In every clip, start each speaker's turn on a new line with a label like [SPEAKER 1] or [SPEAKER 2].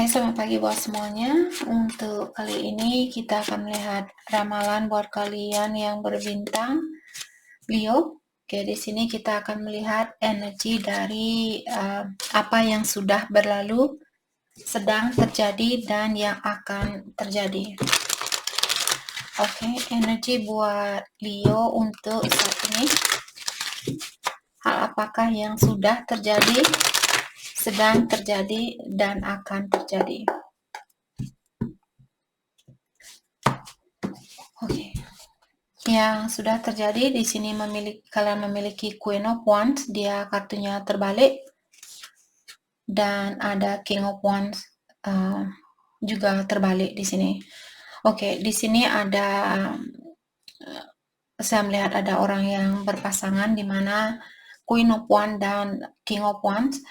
[SPEAKER 1] Hai, selamat pagi buat semuanya. Untuk kali ini kita akan melihat ramalan buat kalian yang berbintang Leo. Oke, di sini kita akan melihat energi dari apa yang sudah berlalu, sedang terjadi, dan yang akan terjadi. Oke, energi buat Leo untuk saat ini. Hal apakah yang sudah terjadi, sedang terjadi, dan akan terjadi? Oke. Yang sudah terjadi di sini kalian memiliki Queen of Wands, dia kartunya terbalik, dan ada King of Wands juga terbalik di sini. Oke, di sini ada saya melihat ada orang yang berpasangan di mana Queen of Wands dan King of Wands.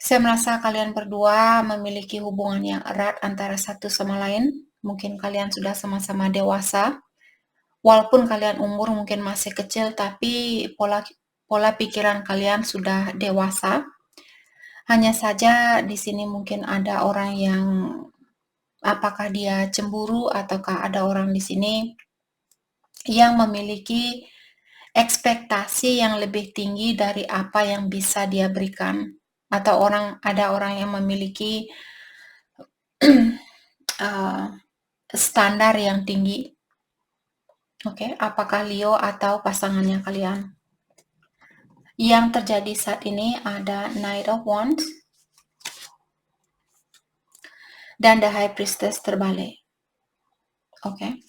[SPEAKER 1] Saya merasa kalian berdua memiliki hubungan yang erat antara satu sama lain. Mungkin kalian sudah sama-sama dewasa. Walaupun kalian umur mungkin masih kecil, tapi pola pikiran kalian sudah dewasa. Hanya saja di sini mungkin ada orang yang apakah dia cemburu ataukah ada orang di sini yang memiliki ekspektasi yang lebih tinggi dari apa yang bisa dia berikan, atau ada orang yang memiliki standar yang tinggi. Oke, apakah Leo atau pasangannya kalian? Yang terjadi saat ini ada Knight of Wands dan The High Priestess terbalik. Oke.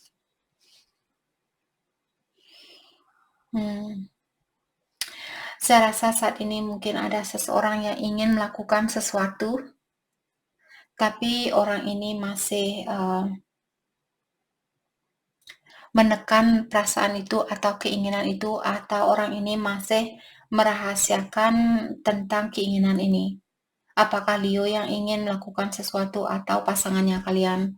[SPEAKER 1] Saya rasa saat ini mungkin ada seseorang yang ingin melakukan sesuatu, tapi orang ini masih menekan perasaan itu atau keinginan itu, atau orang ini masih merahasiakan tentang keinginan ini. Apakah Leo yang ingin melakukan sesuatu atau pasangannya kalian?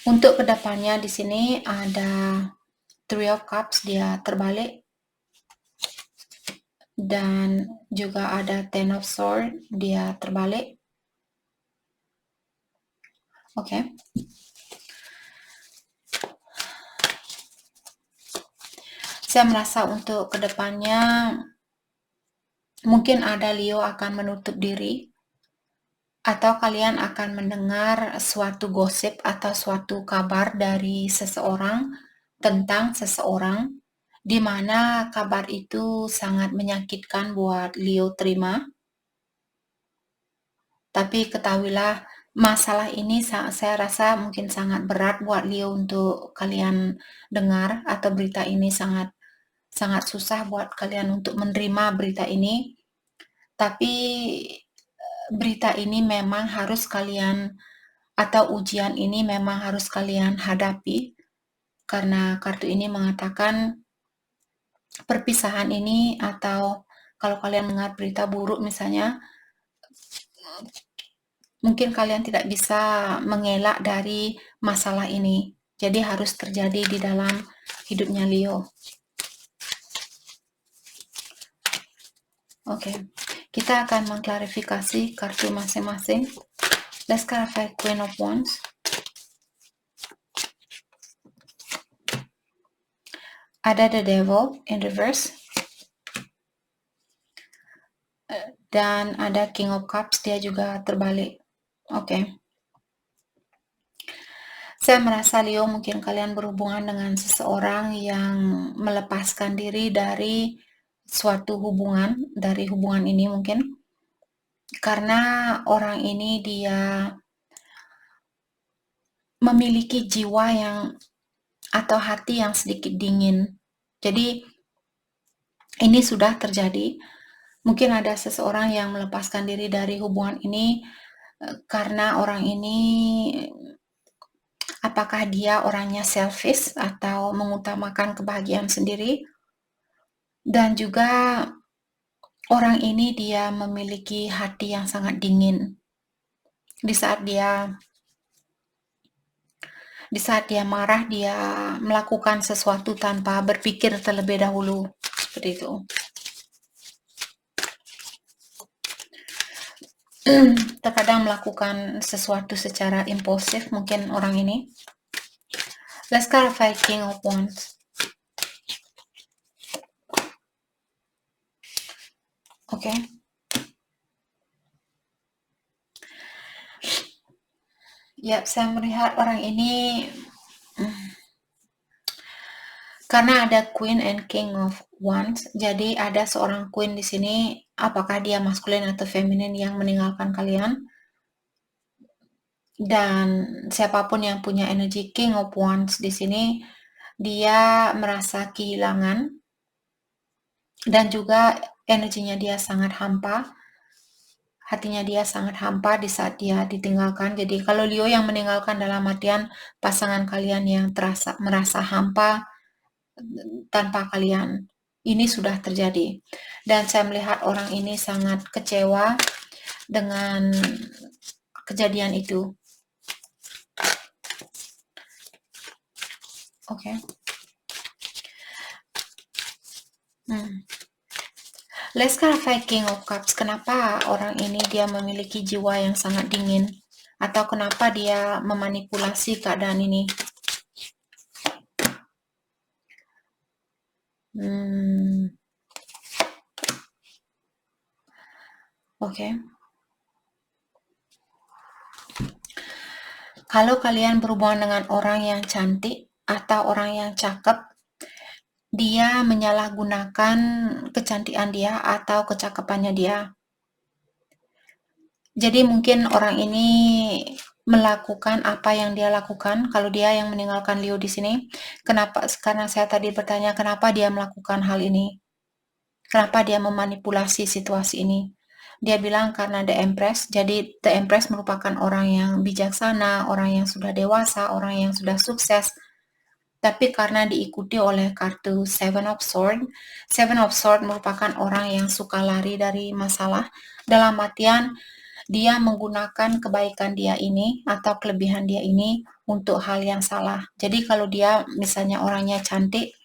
[SPEAKER 1] Untuk kedepannya di sini ada Three of Cups, dia terbalik, dan juga ada Ten of Swords, dia terbalik. Oke. Saya merasa untuk kedepannya mungkin ada Leo akan menutup diri, atau kalian akan mendengar suatu gosip atau suatu kabar dari seseorang tentang seseorang, di mana kabar itu sangat menyakitkan buat Leo terima. Tapi ketahuilah, masalah ini saya rasa mungkin sangat berat buat Leo untuk kalian dengar, atau berita ini sangat susah buat kalian untuk menerima berita ini. Tapi berita ini memang harus kalian, atau ujian ini memang harus kalian hadapi, karena kartu ini mengatakan perpisahan ini, atau kalau kalian mendengar berita buruk misalnya, mungkin kalian tidak bisa mengelak dari masalah ini. Jadi harus terjadi di dalam hidupnya Leo. Oke, kita akan mengklarifikasi kartu masing-masing. Let's clarify Queen of Wands. Ada The Devil in reverse. Dan ada King of Cups, dia juga terbalik. Oke. Saya merasa Leo mungkin kalian berhubungan dengan seseorang yang melepaskan diri dari suatu hubungan, dari hubungan ini mungkin. Karena orang ini dia memiliki jiwa yang, atau hati yang sedikit dingin. Jadi ini sudah terjadi. Mungkin ada seseorang yang melepaskan diri dari hubungan ini karena orang ini, apakah dia orangnya selfish atau mengutamakan kebahagiaan sendiri, dan juga orang ini dia memiliki hati yang sangat dingin. Di saat dia marah, dia melakukan sesuatu tanpa berpikir terlebih dahulu, seperti itu. terkadang melakukan sesuatu secara impulsif mungkin orang ini. Let's clarify King of Wands. Oke. Ya, saya melihat orang ini karena ada Queen and King of Wands, jadi ada seorang Queen di sini. Apakah dia maskulin atau feminin yang meninggalkan kalian? Dan siapapun yang punya energi King of Wands di sini, dia merasa kehilangan dan juga energinya dia sangat hampa. Hatinya dia sangat hampa di saat dia ditinggalkan. Jadi kalau Leo yang meninggalkan dalam artian pasangan kalian yang merasa hampa tanpa kalian. Ini sudah terjadi. Dan saya melihat orang ini sangat kecewa dengan kejadian itu. Oke. Let's clarify King of Cups. Kenapa orang ini dia memiliki jiwa yang sangat dingin? Atau kenapa dia memanipulasi keadaan ini? Oke. Kalau kalian berhubungan dengan orang yang cantik atau orang yang cakep, dia menyalahgunakan kecantikan dia atau kecakapannya dia. Jadi mungkin orang ini melakukan apa yang dia lakukan. Kalau dia yang meninggalkan Leo di sini, kenapa? Karena saya tadi bertanya kenapa dia melakukan hal ini. Kenapa dia memanipulasi situasi ini? Dia bilang karena The Empress. Jadi The Empress merupakan orang yang bijaksana, orang yang sudah dewasa, orang yang sudah sukses. Tapi karena diikuti oleh kartu Seven of Swords. Seven of Swords merupakan orang yang suka lari dari masalah. Dalam artian dia menggunakan kebaikan dia ini atau kelebihan dia ini untuk hal yang salah. Jadi kalau dia misalnya orangnya cantik,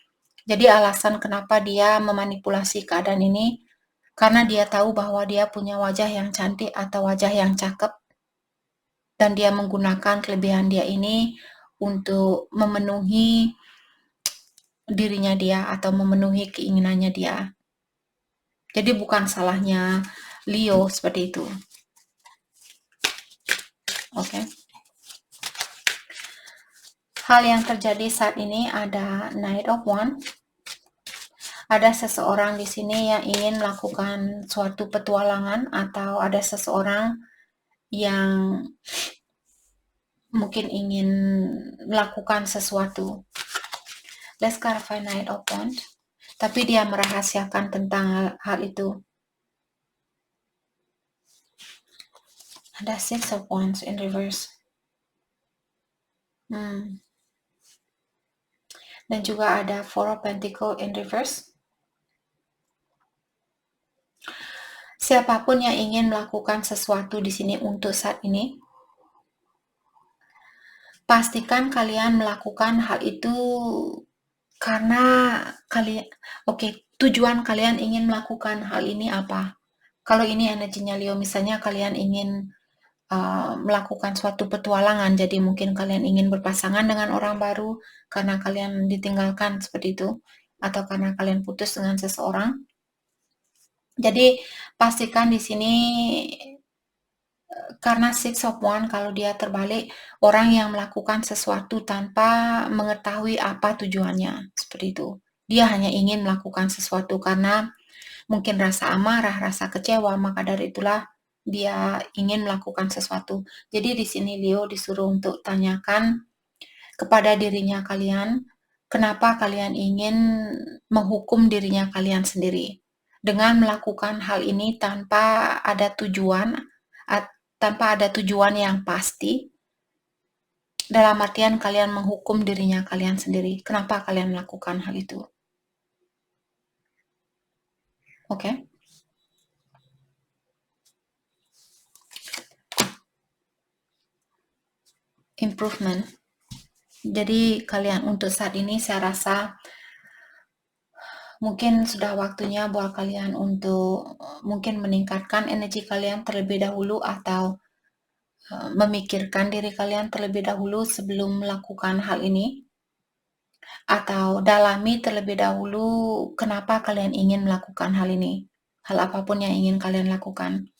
[SPEAKER 1] jadi alasan kenapa dia memanipulasi keadaan ini karena dia tahu bahwa dia punya wajah yang cantik atau wajah yang cakep dan dia menggunakan kelebihan dia ini untuk memenuhi dirinya dia atau memenuhi keinginannya dia. Jadi bukan salahnya Leo seperti itu. Oke. Hal yang terjadi saat ini ada Knight of Wands. Ada seseorang di sini yang ingin melakukan suatu petualangan atau ada seseorang yang mungkin ingin melakukan sesuatu. Let's clarify Knight of Wands. Tapi dia merahasiakan tentang hal itu. Ada Six of Wands in reverse. Dan juga ada Four of Pentacles in reverse. Siapapun yang ingin melakukan sesuatu di sini untuk saat ini, pastikan kalian melakukan hal itu karena kalian, tujuan kalian ingin melakukan hal ini apa? Kalau ini energinya Leo, misalnya kalian ingin melakukan suatu petualangan, jadi mungkin kalian ingin berpasangan dengan orang baru karena kalian ditinggalkan seperti itu, atau karena kalian putus dengan seseorang. Jadi pastikan di sini karena Six of Wands kalau dia terbalik, orang yang melakukan sesuatu tanpa mengetahui apa tujuannya, seperti itu. Dia hanya ingin melakukan sesuatu karena mungkin rasa amarah, rasa kecewa, maka dari itulah dia ingin melakukan sesuatu. Jadi di sini Leo disuruh untuk tanyakan kepada dirinya kalian, kenapa kalian ingin menghukum dirinya kalian sendiri dengan melakukan hal ini tanpa ada tujuan yang pasti, dalam artian kalian menghukum dirinya kalian sendiri. Kenapa kalian melakukan hal itu? Oke. Improvement. Jadi kalian untuk saat ini saya rasa Mungkin sudah waktunya buat kalian untuk mungkin meningkatkan energi kalian terlebih dahulu atau memikirkan diri kalian terlebih dahulu sebelum melakukan hal ini. Atau dalami terlebih dahulu kenapa kalian ingin melakukan hal ini. Hal apapun yang ingin kalian lakukan.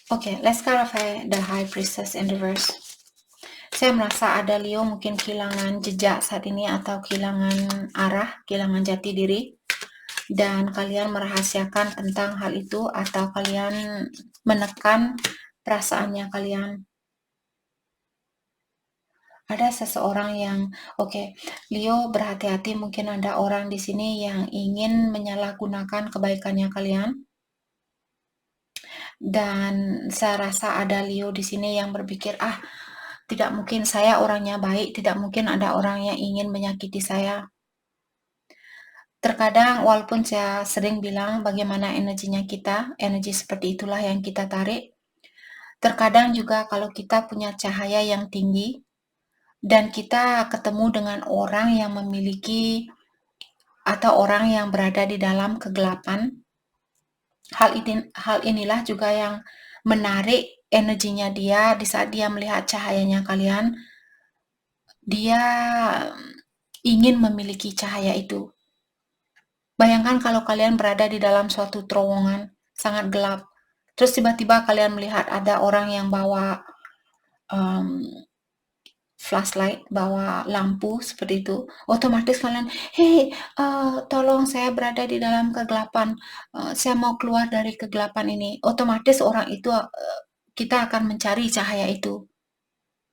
[SPEAKER 1] Okay, let's clarify the High Priestess in reverse. Saya merasa ada Leo mungkin kehilangan jejak saat ini atau kehilangan arah, kehilangan jati diri. Dan kalian merahasiakan tentang hal itu atau kalian menekan perasaannya kalian. Ada seseorang yang, Leo berhati-hati, mungkin ada orang di sini yang ingin menyalahgunakan kebaikannya kalian. Dan saya rasa ada Leo di sini yang berpikir, tidak mungkin saya orangnya baik, tidak mungkin ada orang yang ingin menyakiti saya. Terkadang walaupun saya sering bilang bagaimana energinya kita, energi seperti itulah yang kita tarik. Terkadang juga kalau kita punya cahaya yang tinggi dan kita ketemu dengan orang yang memiliki atau orang yang berada di dalam kegelapan, hal inilah juga yang menarik energinya dia di saat dia melihat cahayanya kalian. Dia ingin memiliki cahaya itu. Bayangkan kalau kalian berada di dalam suatu terowongan sangat gelap, terus tiba-tiba kalian melihat ada orang yang bawa flashlight, bawa lampu seperti itu. Otomatis kalian, "Hei, tolong, saya berada di dalam kegelapan, saya mau keluar dari kegelapan ini." Otomatis orang itu, kita akan mencari cahaya itu.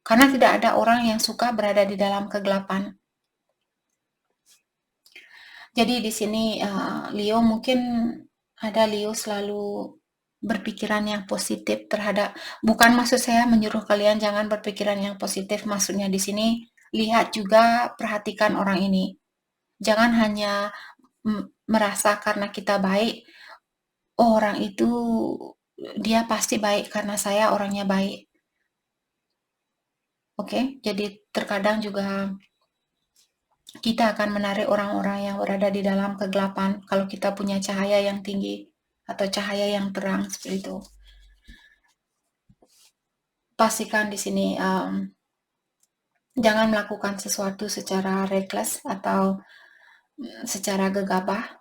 [SPEAKER 1] Karena tidak ada orang yang suka berada di dalam kegelapan. Jadi di sini Leo mungkin ada Leo selalu berpikiran yang positif terhadap, bukan maksud saya menyuruh kalian jangan berpikiran yang positif, maksudnya di sini lihat juga, perhatikan orang ini. Jangan hanya merasa karena kita baik, orang itu dia pasti baik karena saya orangnya baik. Oke, jadi terkadang juga kita akan menarik orang-orang yang berada di dalam kegelapan kalau kita punya cahaya yang tinggi atau cahaya yang terang seperti itu. Pastikan di sini jangan melakukan sesuatu secara reckless atau secara gegabah,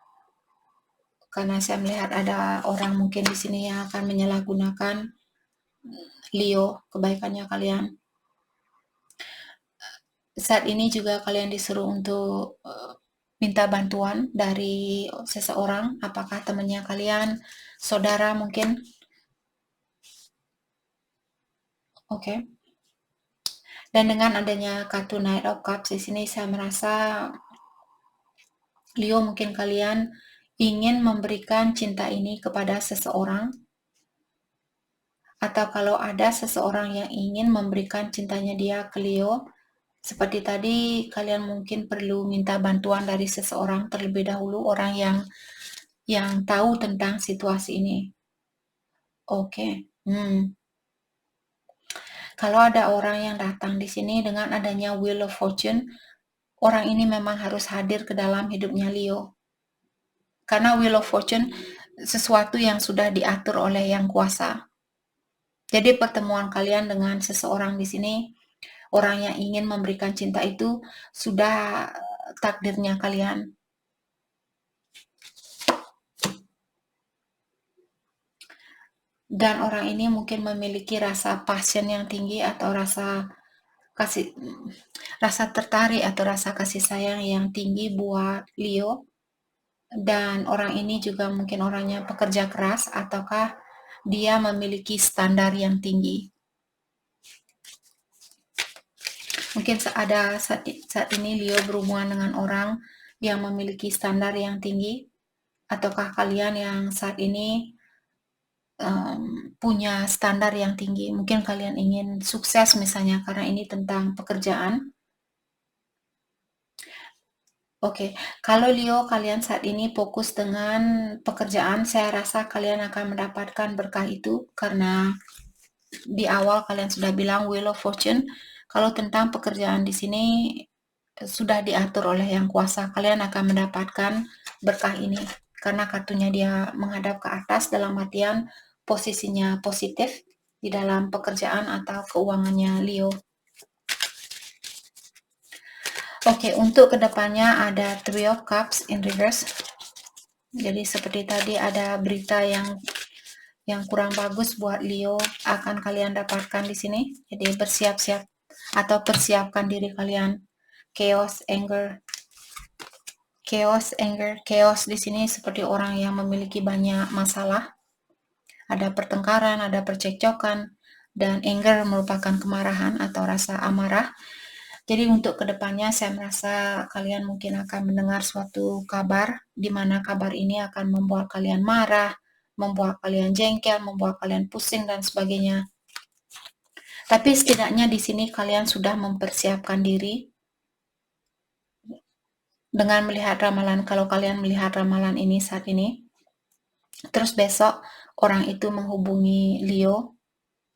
[SPEAKER 1] karena saya melihat ada orang mungkin di sini yang akan menyalahgunakan Leo, kebaikannya kalian. Saat ini juga kalian disuruh untuk minta bantuan dari seseorang, apakah temannya kalian, saudara mungkin. Oke. Dan dengan adanya kartu Knight of Cups di sini, saya merasa Leo mungkin kalian ingin memberikan cinta ini kepada seseorang, atau kalau ada seseorang yang ingin memberikan cintanya dia ke Leo, seperti tadi kalian mungkin perlu minta bantuan dari seseorang terlebih dahulu, orang yang tahu tentang situasi ini. Oke. Kalau ada orang yang datang di sini dengan adanya Wheel of Fortune, orang ini memang harus hadir ke dalam hidupnya Leo. Karena Wheel of Fortune sesuatu yang sudah diatur oleh Yang Kuasa. Jadi pertemuan kalian dengan seseorang di sini, orang yang ingin memberikan cinta itu sudah takdirnya kalian. Dan orang ini mungkin memiliki rasa passion yang tinggi atau rasa tertarik atau rasa kasih sayang yang tinggi buat Leo. Dan orang ini juga mungkin orangnya pekerja keras ataukah dia memiliki standar yang tinggi. Mungkin ada saat ini Leo berhubungan dengan orang yang memiliki standar yang tinggi, ataukah kalian yang saat ini punya standar yang tinggi. Mungkin kalian ingin sukses misalnya karena ini tentang pekerjaan. Oke, kalau Leo kalian saat ini fokus dengan pekerjaan, saya rasa kalian akan mendapatkan berkah itu karena di awal kalian sudah bilang Wheel of Fortune, Kalau tentang pekerjaan di sini sudah diatur oleh Yang Kuasa, kalian akan mendapatkan berkah ini karena kartunya dia menghadap ke atas, dalam artian posisinya positif di dalam pekerjaan atau keuangannya Leo. Oke, untuk kedepannya ada Three of Cups in reverse. Jadi seperti tadi ada berita yang kurang bagus buat Leo akan kalian dapatkan di sini. Jadi bersiap-siap atau persiapkan diri kalian. Chaos, anger. Chaos di sini seperti orang yang memiliki banyak masalah. Ada pertengkaran, ada percekcokan, dan anger merupakan kemarahan atau rasa amarah. Jadi untuk kedepannya saya merasa kalian mungkin akan mendengar suatu kabar, di mana kabar ini akan membuat kalian marah, membuat kalian jengkel, membuat kalian pusing, dan sebagainya. Tapi setidaknya di sini kalian sudah mempersiapkan diri dengan melihat ramalan. Kalau kalian melihat ramalan ini saat ini, terus besok orang itu menghubungi Leo,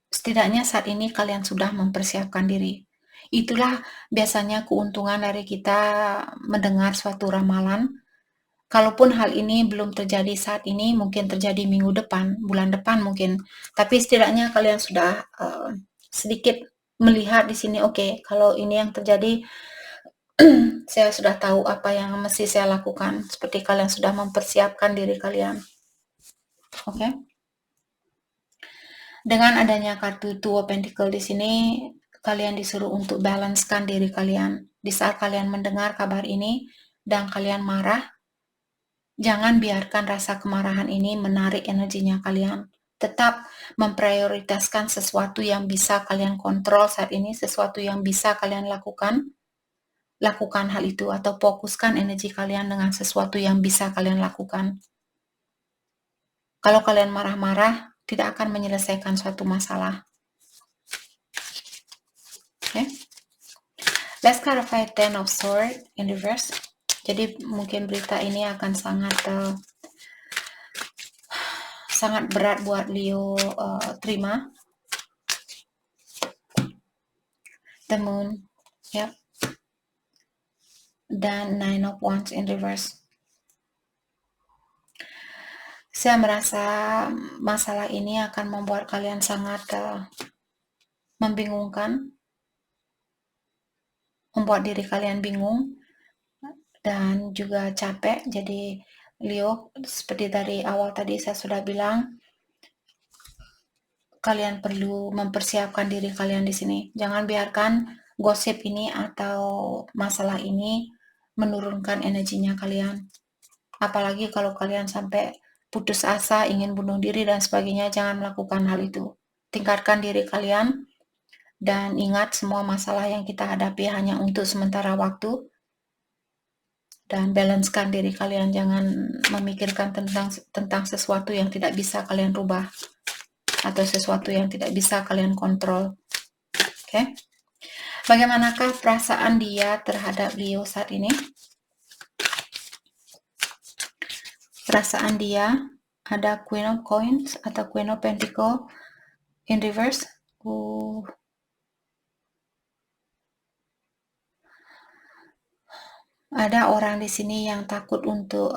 [SPEAKER 1] setidaknya saat ini kalian sudah mempersiapkan diri. Itulah biasanya keuntungan dari kita mendengar suatu ramalan. Kalaupun hal ini belum terjadi saat ini, mungkin terjadi minggu depan, bulan depan mungkin. Tapi setidaknya kalian sudah sedikit melihat di sini, oke, kalau ini yang terjadi, saya sudah tahu apa yang mesti saya lakukan. Seperti kalian sudah mempersiapkan diri kalian. Oke. Dengan adanya kartu Two of Pentacles di sini, kalian disuruh untuk balancekan diri kalian. Di saat kalian mendengar kabar ini dan kalian marah, jangan biarkan rasa kemarahan ini menarik energinya kalian. Tetap memprioritaskan sesuatu yang bisa kalian kontrol saat ini, sesuatu yang bisa kalian lakukan. Lakukan hal itu atau fokuskan energi kalian dengan sesuatu yang bisa kalian lakukan. Kalau kalian marah-marah, tidak akan menyelesaikan suatu masalah. Oke. Let's clarify Ten of Swords in reverse. Jadi mungkin berita ini akan sangat berat buat Leo terima. The Moon, yep. Dan Nine of Wands in reverse. Saya merasa masalah ini akan membuat kalian sangat membingungkan, membuat diri kalian bingung dan juga capek. Jadi Leo, seperti dari awal tadi saya sudah bilang, kalian perlu mempersiapkan diri kalian di sini. Jangan biarkan gosip ini atau masalah ini menurunkan energinya kalian. Apalagi kalau kalian sampai putus asa, ingin bunuh diri dan sebagainya, jangan melakukan hal itu. Tingkatkan diri kalian dan ingat semua masalah yang kita hadapi hanya untuk sementara waktu. Dan balancekan diri kalian, jangan memikirkan tentang sesuatu yang tidak bisa kalian rubah atau sesuatu yang tidak bisa kalian kontrol. Oke. Bagaimanakah perasaan dia terhadap Leo saat ini? Perasaan dia, ada Queen of Coins atau Queen of Pentacles in reverse. Ada orang di sini yang takut untuk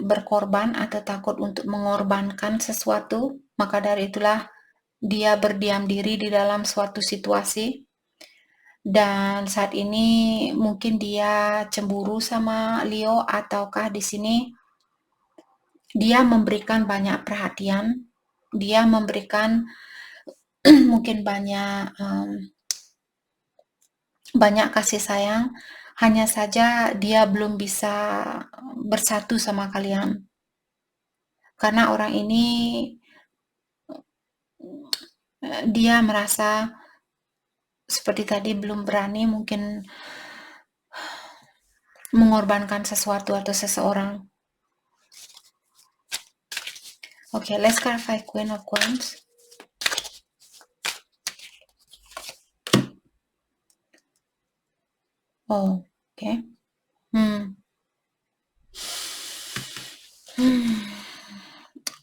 [SPEAKER 1] berkorban atau takut untuk mengorbankan sesuatu. Maka dari itulah dia berdiam diri di dalam suatu situasi. Dan saat ini mungkin dia cemburu sama Leo, ataukah di sini dia memberikan banyak perhatian, dia memberikan mungkin banyak kasih sayang, hanya saja dia belum bisa bersatu sama kalian. Karena orang ini dia merasa seperti tadi belum berani mungkin mengorbankan sesuatu atau seseorang. Okay, let's clarify Queen of Coins. Oh, okay.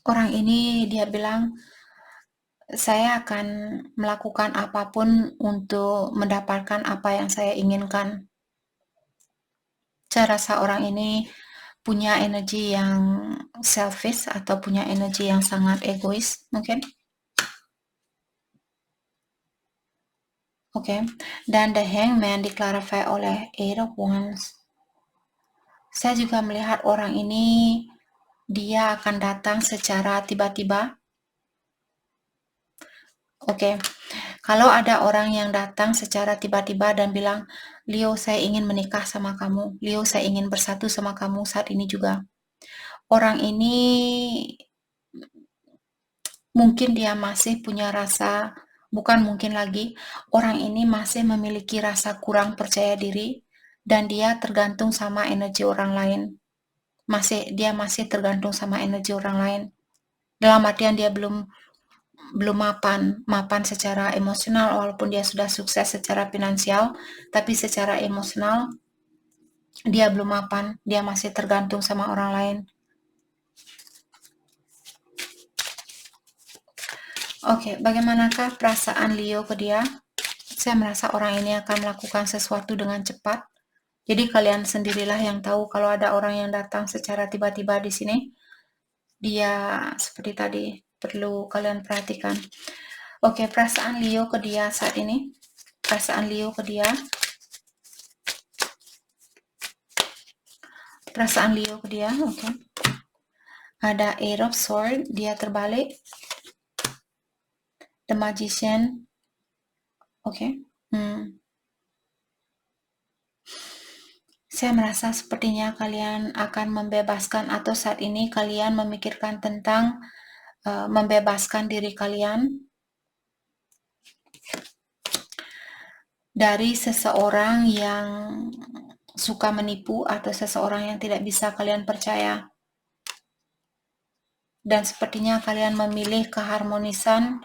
[SPEAKER 1] Orang ini dia bilang saya akan melakukan apapun untuk mendapatkan apa yang saya inginkan. Saya rasa orang ini punya energi yang selfish atau punya energi yang sangat egois mungkin. Oke, dan The Hangman diklarifikasi oleh Eight of Wands. Saya juga melihat orang ini, dia akan datang secara tiba-tiba. Oke, kalau ada orang yang datang secara tiba-tiba dan bilang, Leo, saya ingin menikah sama kamu. Leo, saya ingin bersatu sama kamu saat ini juga. Orang ini mungkin dia masih punya rasa, bukan mungkin lagi, orang ini masih memiliki rasa kurang percaya diri dan dia tergantung sama energi orang lain. Dia masih tergantung sama energi orang lain. Dalam artian dia belum mapan secara emosional, walaupun dia sudah sukses secara finansial, tapi secara emosional dia belum mapan, dia masih tergantung sama orang lain. Oke, bagaimanakah perasaan Leo ke dia? Saya merasa orang ini akan melakukan sesuatu dengan cepat. Jadi kalian sendirilah yang tahu kalau ada orang yang datang secara tiba-tiba di sini. Dia seperti tadi, perlu kalian perhatikan. Oke, perasaan Leo ke dia saat ini. Perasaan Leo ke dia. Perasaan Leo ke dia, oke. Ada Eight of Swords, dia terbalik. The Magician, oke. Saya merasa sepertinya kalian akan membebaskan, atau saat ini kalian memikirkan tentang membebaskan diri kalian dari seseorang yang suka menipu atau seseorang yang tidak bisa kalian percaya. Dan sepertinya kalian memilih keharmonisan,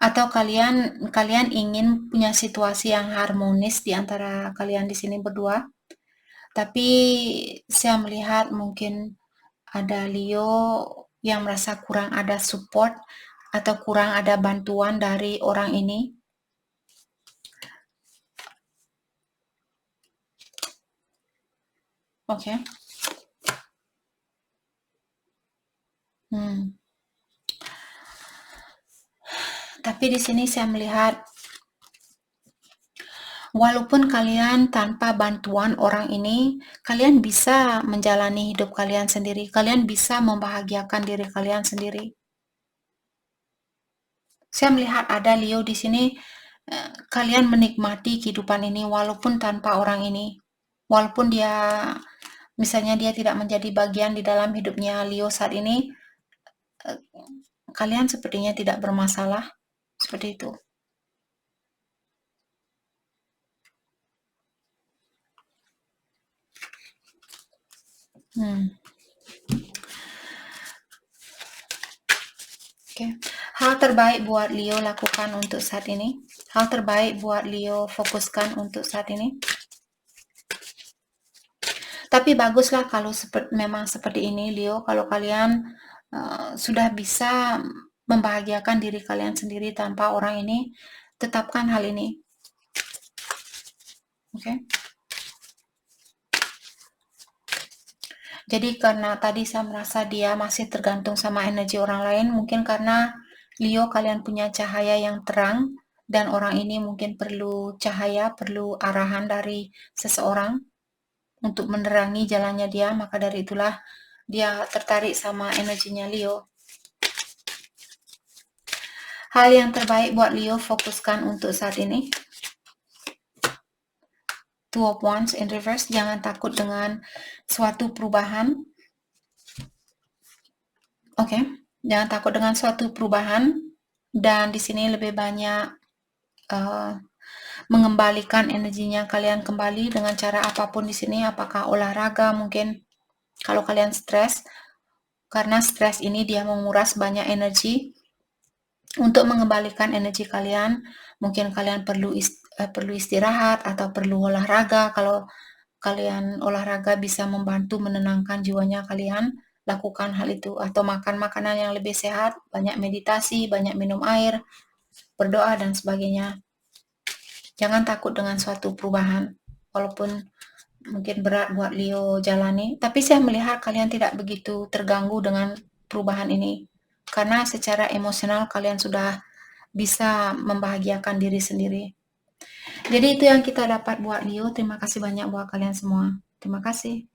[SPEAKER 1] atau kalian ingin punya situasi yang harmonis di antara kalian di sini berdua. Tapi saya melihat mungkin ada Leo yang merasa kurang ada support atau kurang ada bantuan dari orang ini. Oke. Tapi di sini saya melihat walaupun kalian tanpa bantuan orang ini, kalian bisa menjalani hidup kalian sendiri. Kalian bisa membahagiakan diri kalian sendiri. Saya melihat ada Leo di sini, kalian menikmati kehidupan ini walaupun tanpa orang ini. Walaupun dia, misalnya dia tidak menjadi bagian di dalam hidupnya Leo saat ini, kalian sepertinya tidak bermasalah. Seperti itu. Oke. Hal terbaik buat Leo lakukan untuk saat ini. Hal terbaik buat Leo fokuskan untuk saat ini. Tapi baguslah kalau memang seperti ini, Leo. Kalau kalian sudah bisa membahagiakan diri kalian sendiri tanpa orang ini, tetapkan hal ini. Oke. Jadi karena tadi saya merasa dia masih tergantung sama energi orang lain, mungkin karena Leo kalian punya cahaya yang terang, dan orang ini mungkin perlu cahaya, perlu arahan dari seseorang untuk menerangi jalannya dia, maka dari itulah dia tertarik sama energinya Leo. Hal yang terbaik buat Leo fokuskan untuk saat ini. Two of Wands in reverse, jangan takut dengan suatu perubahan. Oke, jangan takut dengan suatu perubahan, dan di sini lebih banyak mengembalikan energinya kalian kembali dengan cara apapun di sini, apakah olahraga mungkin kalau kalian stres, karena stres ini dia menguras banyak energi. Untuk mengembalikan energi kalian, mungkin kalian perlu istirahat atau perlu olahraga. Kalau kalian olahraga bisa membantu menenangkan jiwanya kalian, lakukan hal itu, atau makan makanan yang lebih sehat, banyak meditasi, banyak minum air, berdoa dan sebagainya. Jangan takut dengan suatu perubahan, walaupun mungkin berat buat Leo jalani, tapi saya melihat kalian tidak begitu terganggu dengan perubahan ini, karena secara emosional kalian sudah bisa membahagiakan diri sendiri. Jadi itu yang kita dapat buat Leo. Terima kasih banyak buat kalian semua. Terima kasih.